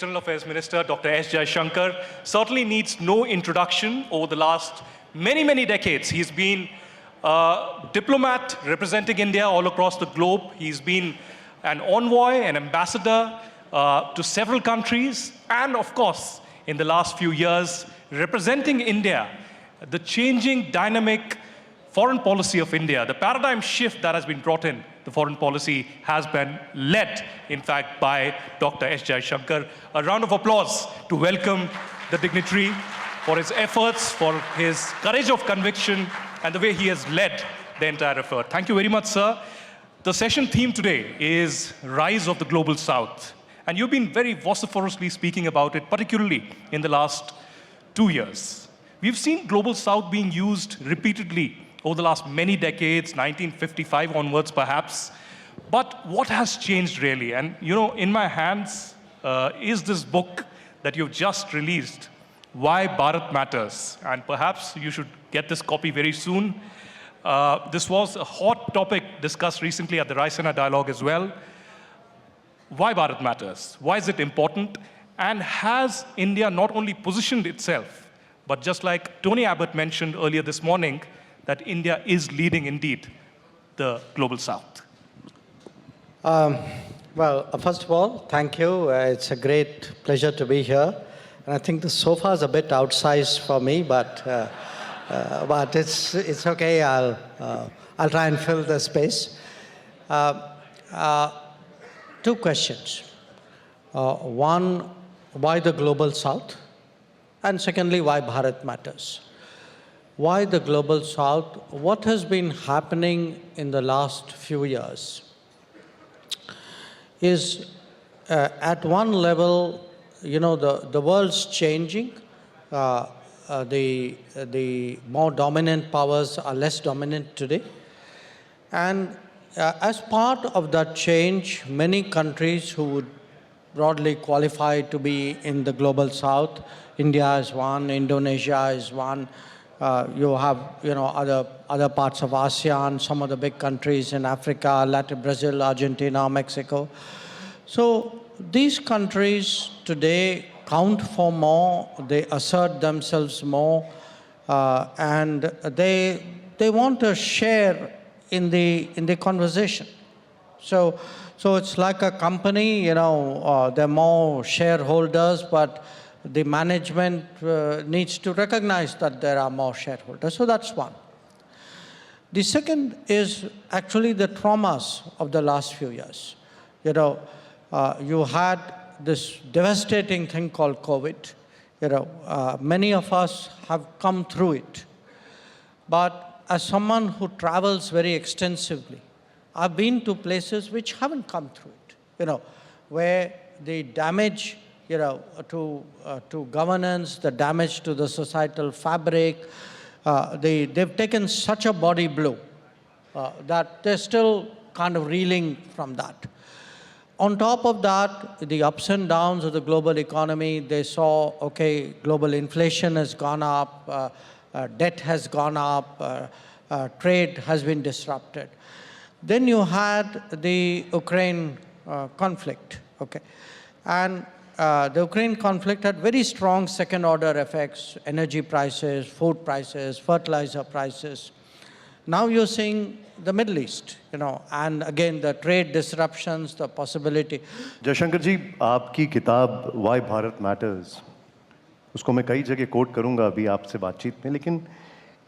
External Affairs Minister, Dr. S. Jaishankar, certainly needs no introduction. Over the last many decades, he's been a diplomat representing India all across the globe. He's been an envoy, an ambassador to several countries, and of course, in the last few years, representing India, the changing dynamic foreign policy of India, the paradigm shift that has been brought in the foreign policy has been led, in fact, by Dr. S. Jaishankar. A round of applause to welcome the dignitary for his efforts, for his courage of conviction, and the way he has led the entire effort. Thank you very much, sir. The session theme today is Rise of the Global South. And you've been very vociferously speaking about it, particularly in the last 2 years. We've seen Global South being used repeatedly over the last many decades, 1955 onwards perhaps. But what has changed really? And you know, in my hands is this book that you've just released, Why Bharat Matters. And perhaps you should get this copy very soon. This was a hot topic discussed recently at the Raisina Dialogue as well. Why Bharat Matters? Why is it important? And has India not only positioned itself, but just like Tony Abbott mentioned earlier this morning, that India is leading indeed the Global South? Well, first of all, thank you. It's a great pleasure to be here. And I think the sofa is a bit outsized for me, but it's okay. I'll try and fill the space. Two questions. One, why the Global South? And secondly, why Bharat Matters? Why the Global South? What has been happening in the last few years is at one level, you know, the world's changing. The more dominant powers are less dominant today. And as part of that change, many countries who would broadly qualify to be in the Global South, India is one, Indonesia is one, you have, you know, other parts of ASEAN, some of the big countries in Africa, Latin, Brazil, Argentina, Mexico. So these countries today count for more, they assert themselves more, and they want a share in the conversation. So it's like a company, you know, there are more shareholders, but the management needs to recognize that there are more shareholders. So that's one. The second is actually the traumas of the last few years. You know, you had this devastating thing called COVID. You know, many of us have come through it. But as someone who travels very extensively, I've been to places which haven't come through it, you know, where the damage, you know, to governance, the damage to the societal fabric, they've taken such a body blow that they're still kind of reeling from that. On top of that, the ups and downs of the global economy, they saw, okay, global inflation has gone up, debt has gone up, trade has been disrupted. Then you had the Ukraine conflict, okay? And the Ukraine conflict had very strong second-order effects, energy prices, food prices, fertilizer prices. Now you're seeing the Middle East, you know, and again, the trade disruptions, the possibility. Jaishankar जी, आपकी किताब Why Bharat Matters, उसको मैं कई जगह coat करूंगा अभी आपसे बातचीत में, लेकिन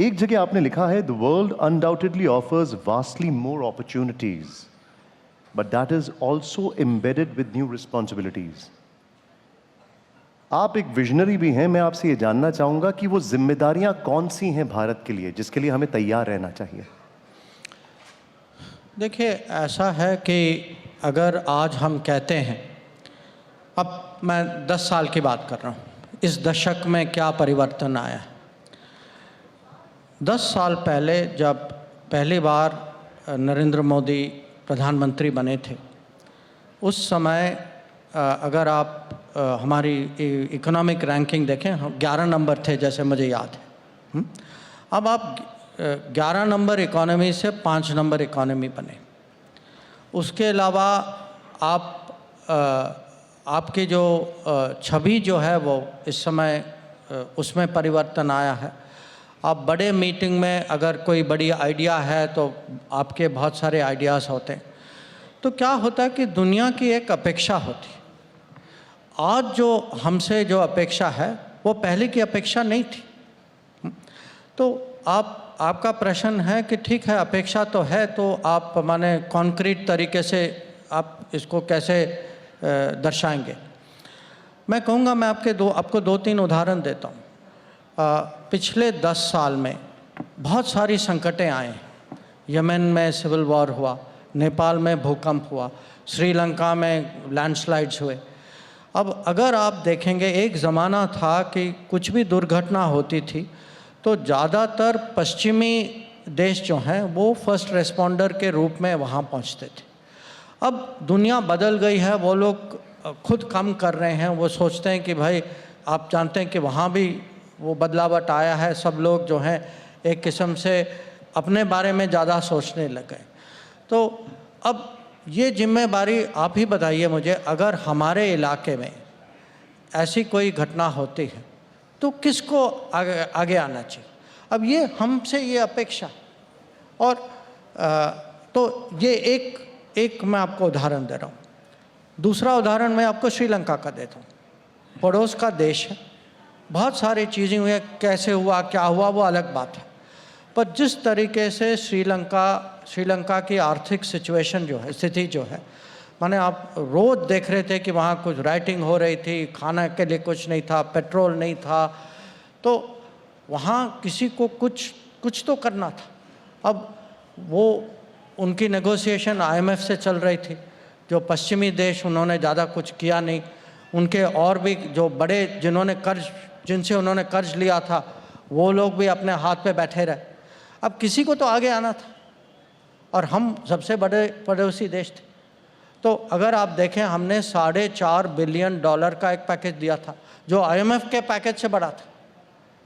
एक जगह आपने लिखा है, The world undoubtedly offers vastly more opportunities, but that is also embedded with new responsibilities. आप एक विजनरी भी हैं, मैं आपसे ये जानना चाहूंगा कि वो जिम्मेदारियां कौन सी हैं भारत के लिए, जिसके लिए हमें तैयार रहना चाहिए। देखिए, ऐसा है कि अगर आज हम कहते हैं, अब मैं 10 साल की बात कर रहा हूँ, इस दशक में क्या परिवर्तन आया है। 10 साल पहले जब पहली बार नरेंद्र मोदी प्रधानमंत्री बने थे, उस समय अगर आप हमारी इकोनॉमिक रैंकिंग देखें, हम 11 नंबर थे जैसे मुझे याद है। अब आप 11 नंबर इकोनॉमी से 5 नंबर इकोनॉमी बने। उसके अलावा आप आपकी जो छवि जो है वो इस समय उसमें परिवर्तन आया है। आप बड़े मीटिंग में अगर कोई बड़ी आइडिया है तो आपके बहुत सारे आइडियाज़ होते हैं। तो क्या होता है कि दुनिया की एक अपेक्षा होती है। आज जो हमसे जो अपेक्षा है वो पहले की अपेक्षा नहीं थी। तो आपका प्रश्न है कि ठीक है, अपेक्षा तो है, तो आप माने कॉन्क्रीट तरीके से आप इसको कैसे दर्शाएंगे। मैं कहूँगा, मैं आपको दो तीन उदाहरण देता हूँ। पिछले 10 साल में बहुत सारी संकटें आए हैं। यमन में सिविल वॉर हुआ, नेपाल में भूकंप हुआ, श्रीलंका में लैंडस्लाइड्स हुए। अब अगर आप देखेंगे, एक ज़माना था कि कुछ भी दुर्घटना होती थी तो ज़्यादातर पश्चिमी देश जो हैं वो फर्स्ट रेस्पॉन्डर के रूप में वहाँ पहुँचते थे। अब दुनिया बदल गई है, वो लोग खुद काम कर रहे हैं। वो सोचते हैं कि भाई, आप जानते हैं कि वहाँ भी वो बदलावट आया है। सब लोग जो हैं एक किस्म से अपने बारे में ज़्यादा सोचने लगे। तो अब ये जिम्मेदारी आप ही बताइए मुझे, अगर हमारे इलाके में ऐसी कोई घटना होती है तो किसको आगे आना चाहिए। अब ये हमसे ये अपेक्षा। और तो ये एक मैं आपको उदाहरण दे रहा हूँ। दूसरा उदाहरण मैं आपको श्रीलंका का देता हूँ। पड़ोस का देश है, बहुत सारी चीज़ें हुई, कैसे हुआ क्या हुआ वो अलग बात है। पर जिस तरीके से श्रीलंका की आर्थिक सिचुएशन जो है, स्थिति जो है, माने आप रोज़ देख रहे थे कि वहाँ कुछ राइटिंग हो रही थी, खाना के लिए कुछ नहीं था, पेट्रोल नहीं था, तो वहाँ किसी को कुछ तो करना था। अब वो उनकी नेगोशिएशन IMF से चल रही थी। जो पश्चिमी देश, उन्होंने ज़्यादा कुछ किया नहीं। उनके और भी जो बड़े जिनसे उन्होंने कर्ज लिया था, वो लोग भी अपने हाथ पे बैठे रहे। अब किसी को तो आगे आना था, और हम सबसे बड़े पड़ोसी देश थे। तो अगर आप देखें, हमने $4.5 बिलियन का एक पैकेज दिया था, जो IMF के पैकेज से बड़ा था।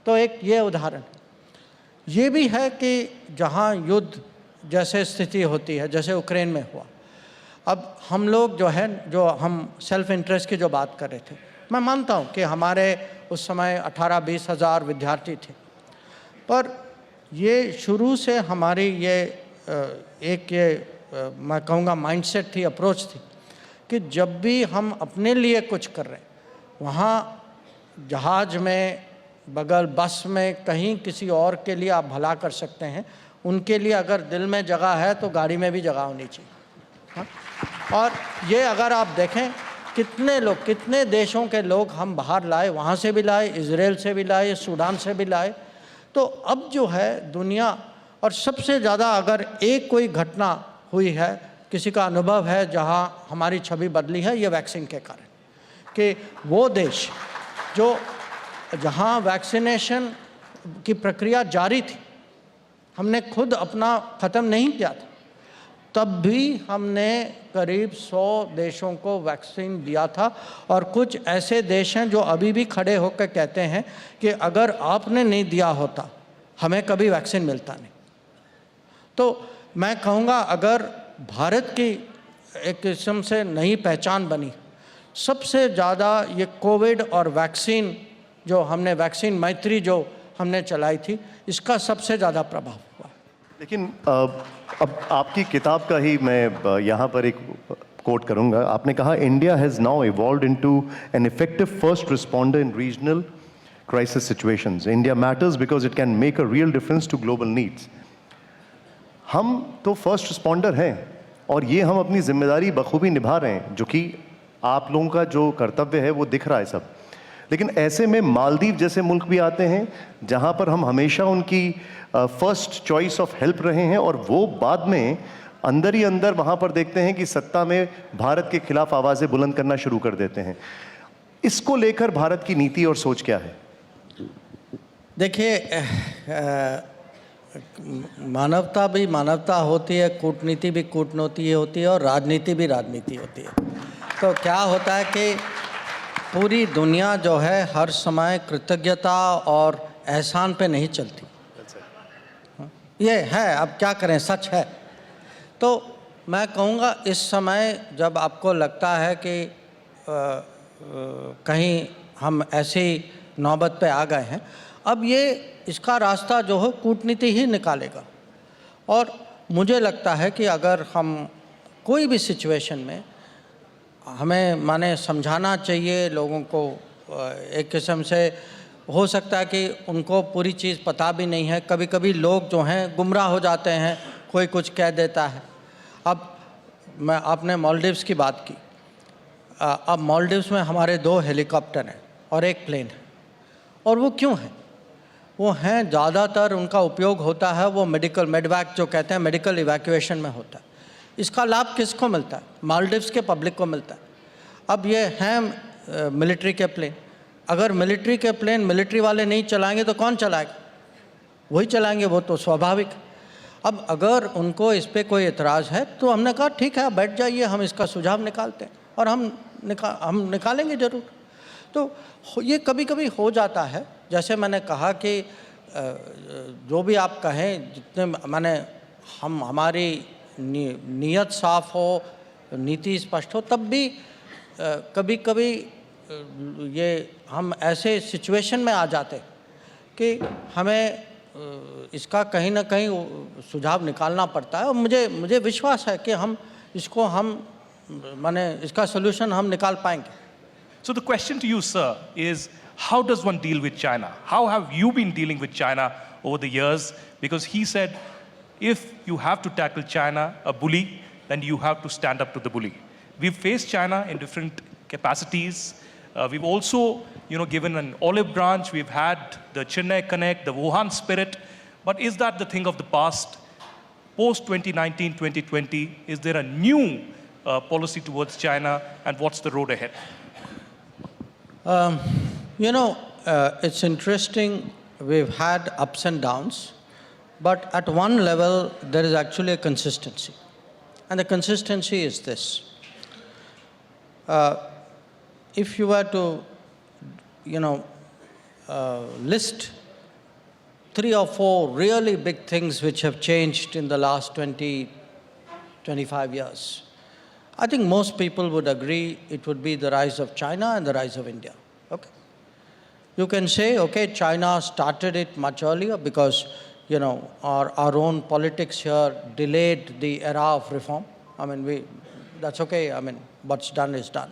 तो एक ये उदाहरण। ये भी है कि जहाँ युद्ध जैसे स्थिति होती है, जैसे यूक्रेन में हुआ, अब हम लोग जो है, जो हम सेल्फ इंटरेस्ट की जो बात कर रहे थे, मैं मानता हूँ कि हमारे उस समय 18-20 हज़ार विद्यार्थी थे। पर ये शुरू से हमारी मैं कहूँगा माइंडसेट थी, अप्रोच थी, कि जब भी हम अपने लिए कुछ कर रहे हैं, वहाँ जहाज़ में, बगल बस में, कहीं किसी और के लिए आप भला कर सकते हैं। उनके लिए अगर दिल में जगह है तो गाड़ी में भी जगह होनी चाहिए। हाँ? और ये अगर आप देखें, कितने देशों के लोग हम बाहर लाए, वहाँ से भी लाए, इजराइल से भी लाए, सूडान से भी लाए। तो अब जो है दुनिया, और सबसे ज़्यादा अगर एक कोई घटना हुई है, किसी का अनुभव है जहाँ हमारी छवि बदली है, ये वैक्सीन के कारण, कि वो देश जहाँ वैक्सीनेशन की प्रक्रिया जारी थी, हमने खुद अपना ख़त्म नहीं किया था, तब भी हमने करीब 100 देशों को वैक्सीन दिया था। और कुछ ऐसे देश हैं जो अभी भी खड़े होकर कहते हैं कि अगर आपने नहीं दिया होता, हमें कभी वैक्सीन मिलता नहीं। तो मैं कहूँगा, अगर भारत की एक किस्म से नई पहचान बनी, सबसे ज़्यादा ये कोविड और वैक्सीन, जो हमने वैक्सीन मैत्री जो हमने चलाई थी, इसका सबसे ज़्यादा प्रभाव हुआ। लेकिन अब आपकी किताब का ही मैं यहाँ पर एक कोट करूँगा। आपने कहा, India has now evolved into an effective first responder in regional crisis situations. India matters because it can make a real difference to global needs. हम तो फर्स्ट रिस्पॉन्डर हैं, और ये हम अपनी जिम्मेदारी बखूबी निभा रहे हैं, जो कि आप लोगों का जो कर्तव्य है वो दिख रहा है सब। लेकिन ऐसे में मालदीव जैसे मुल्क भी आते हैं, जहाँ पर हम हमेशा उनकी फर्स्ट चॉइस ऑफ हेल्प रहे हैं, और वो बाद में अंदर ही अंदर वहाँ पर देखते हैं कि सत्ता में भारत के खिलाफ आवाज़ें बुलंद करना शुरू कर देते हैं। इसको लेकर भारत की नीति और सोच क्या है? देखिए, मानवता भी मानवता होती है, कूटनीति भी कूटनीति होती है, और राजनीति भी राजनीति होती है। तो क्या होता है कि पूरी दुनिया जो है हर समय कृतज्ञता और एहसान पे नहीं चलती। ये है, अब क्या करें, सच है। तो मैं कहूँगा, इस समय जब आपको लगता है कि कहीं हम ऐसे ही नौबत पे आ गए हैं। अब ये इसका रास्ता जो है कूटनीति ही निकालेगा। और मुझे लगता है कि अगर हम कोई भी सिचुएशन में हमें माने समझाना चाहिए लोगों को, एक किस्म से हो सकता है कि उनको पूरी चीज़ पता भी नहीं है, कभी कभी लोग जो हैं गुमराह हो जाते हैं, कोई कुछ कह देता है। अब आपने मालदीव्स की बात की, अब मालदीव्स में हमारे 2 हेलीकॉप्टर हैं और 1 प्लेन है। और वो क्यों हैं? वो हैं, ज़्यादातर उनका उपयोग होता है वो मेडवैक जो कहते हैं, मेडिकल इवैक्यूएशन में होता है। इसका लाभ किसको मिलता है? मालदीव्स के पब्लिक को मिलता है। अब ये हैं मिलिट्री के प्लेन, अगर मिलिट्री के प्लेन मिलिट्री वाले नहीं चलाएंगे तो कौन चलाएगा? वही चलाएंगे, वो तो स्वाभाविक। अब अगर उनको इस पर कोई एतराज़ है तो हमने कहा ठीक है, बैठ जाइए, हम इसका सुझाव निकालते हैं, और हम निकालेंगे ज़रूर। तो ये कभी कभी हो जाता है, जैसे मैंने कहा कि जो भी आप कहें, जितने माने हमारी नीयत साफ हो, नीति स्पष्ट हो, तब भी कभी कभी ये हम ऐसे सिचुएशन में आ जाते कि हमें इसका कहीं ना कहीं सुझाव निकालना पड़ता है। और मुझे विश्वास है कि माने इसका सोल्यूशन हम निकाल पाएंगे। So the question to you, sir, is how does one deal with China? How have you been dealing with China over the years? Because he said, if you have to tackle China, a bully, then you have to stand up to the bully. We've faced China in different capacities. We've also, given an olive branch. We've had the Chennai Connect, the Wuhan spirit. But is that the thing of the past? Post 2019, 2020, is there a new policy towards China, and what's the road ahead? It's interesting. We've had ups and downs, but at one level, there is actually a consistency. And the consistency is this. If you were to, list 3 or 4 really big things which have changed in the last 20, 25 years, I think most people would agree it would be the rise of China and the rise of India. Okay? You can say, okay, China started it much earlier because, our own politics here delayed the era of reform. That's okay. What's done is done.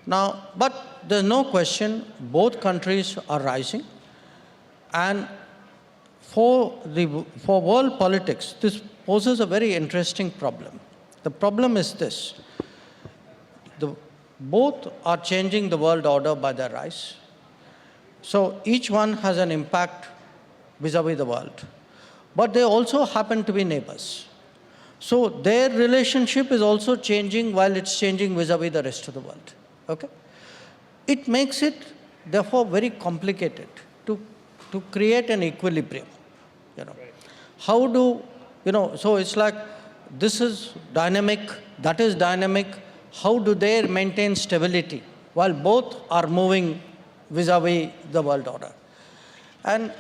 Now, but there's no question, both countries are rising. And for world politics, this poses a very interesting problem. The problem is this. Both are changing the world order by their rise. So each one has an impact vis-a-vis the world. But they also happen to be neighbors. So their relationship is also changing while it's changing vis-a-vis the rest of the world. Okay? It makes it, therefore, very complicated to create an equilibrium. How do, so it's like, this is dynamic, that is dynamic. How do they maintain stability while both are moving vis-a-vis the world order? And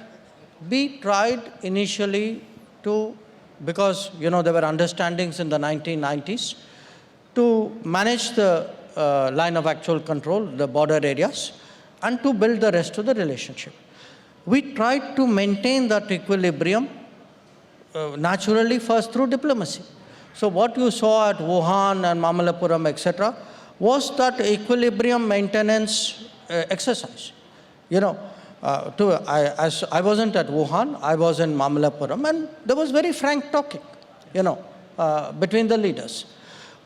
we tried initially to, because there were understandings in the 1990s, to manage the line of actual control, the border areas, and to build the rest of the relationship. We tried to maintain that equilibrium naturally first through diplomacy. So what you saw at Wuhan and Mamallapuram, etc., was that equilibrium maintenance exercise. I wasn't at Wuhan, I was in Mamallapuram, and there was very frank talking, between the leaders.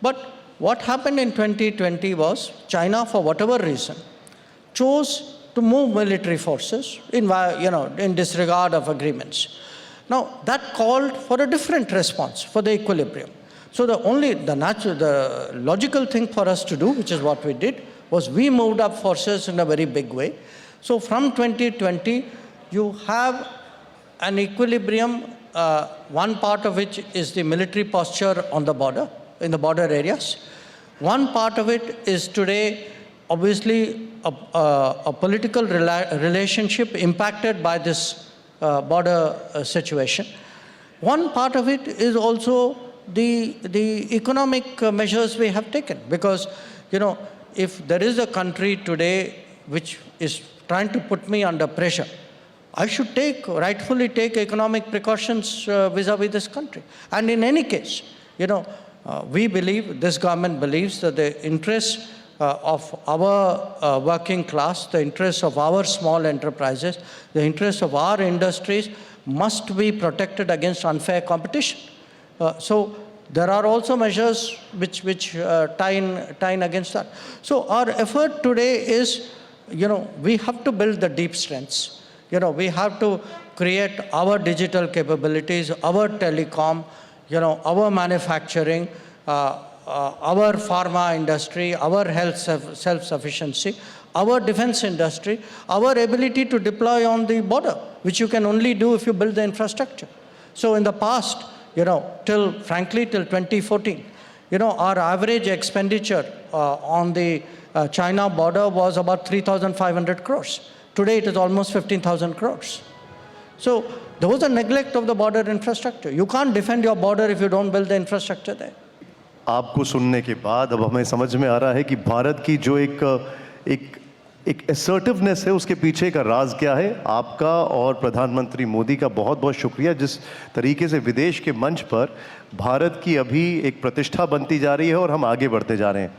But what happened in 2020 was China, for whatever reason, chose to move military forces in disregard of agreements. Now, that called for a different response for the equilibrium. So the logical thing for us to do, which is what we did, was we moved up forces in a very big way. So from 2020, you have an equilibrium, one part of which is the military posture on the border, in the border areas. One part of it is today, obviously, a political relationship impacted by this border situation. One part of it is also the economic measures we have taken, because if there is a country today which is trying to put me under pressure, I should rightfully take economic precautions vis-a-vis this country. And in any case, we believe, this government believes that the interests of our working class, the interests of our small enterprises, the interests of our industries must be protected against unfair competition. So there are also measures which tie in against that. So our effort today is, we have to build the deep strengths. We have to create our digital capabilities, our telecom, our manufacturing, our pharma industry, our health self-sufficiency, our defense industry, our ability to deploy on the border, which you can only do if you build the infrastructure. So in the past, till 2014, our average expenditure on the China border was about 3,500 crores. Today it is almost 15,000 crores. So there was a neglect of the border infrastructure. You can't defend your border if you don't build the infrastructure there. आपको सुनने के बाद अब हमें समझ में आ रहा है कि भारत की जो एक असर्टिवनेस है उसके पीछे का राज क्या है। आपका और प्रधानमंत्री मोदी का बहुत बहुत शुक्रिया, जिस तरीके से विदेश के मंच पर भारत की अभी एक प्रतिष्ठा बनती जा रही है और हम आगे बढ़ते जा रहे हैं।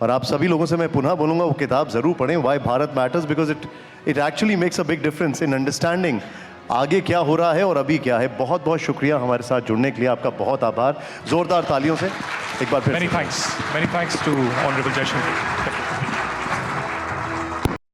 और आप सभी लोगों से मैं पुनः बोलूँगा वो किताब ज़रूर पढ़ें, why Bharat matters, because it actually makes a big difference in understanding आगे क्या हो रहा है और अभी क्या है। बहुत बहुत शुक्रिया हमारे साथ जुड़ने के लिए, आपका बहुत आभार। जोरदार तालियों से एक बार फिर। Many thanks to Honorable Jaishankar.